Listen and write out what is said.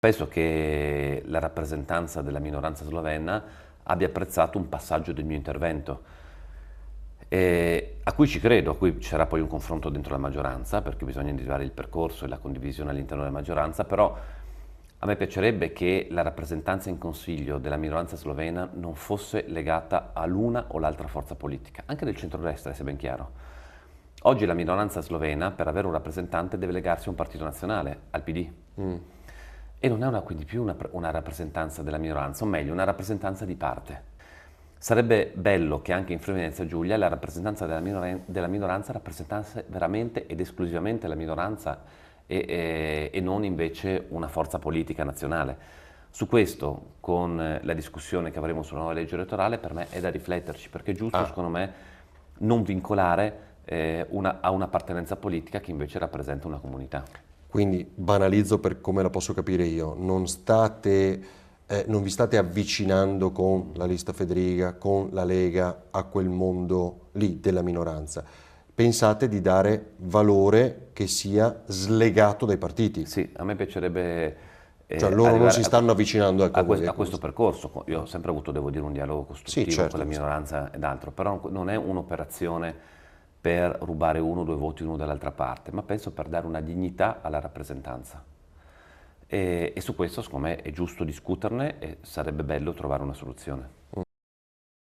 Penso che la rappresentanza della minoranza slovena abbia apprezzato un passaggio del mio intervento, a cui ci credo, a cui c'era poi un confronto dentro la maggioranza, perché bisogna individuare il percorso e la condivisione all'interno della maggioranza, però a me piacerebbe che la rappresentanza in Consiglio della minoranza slovena non fosse legata all'una o l'altra forza politica, anche del centrodestra, sia ben chiaro. Oggi la minoranza slovena, per avere un rappresentante, deve legarsi a un partito nazionale, al PD. E non è quindi più una rappresentanza della minoranza, o meglio, una rappresentanza di parte. Sarebbe bello che anche in Friuli Venezia Giulia la rappresentanza della minoranza rappresentasse veramente ed esclusivamente la minoranza e non invece una forza politica nazionale. Su questo, con la discussione che avremo sulla nuova legge elettorale, per me è da rifletterci, perché è giusto, secondo me, non vincolare a un'appartenenza politica che invece rappresenta una comunità. Quindi banalizzo per come la posso capire io, non vi state avvicinando con la lista Federica, con la Lega a quel mondo lì della minoranza. Pensate di dare valore che sia slegato dai partiti. Sì, a me piacerebbe Cioè loro non si stanno avvicinando, ecco, a questo percorso. Io ho sempre avuto, devo dire, un dialogo Sì, costruttivo certo. con la minoranza ed altro, però non è un'operazione per rubare uno o due voti uno dall'altra parte, ma penso per dare una dignità alla rappresentanza. E su questo, secondo me, è giusto discuterne e sarebbe bello trovare una soluzione.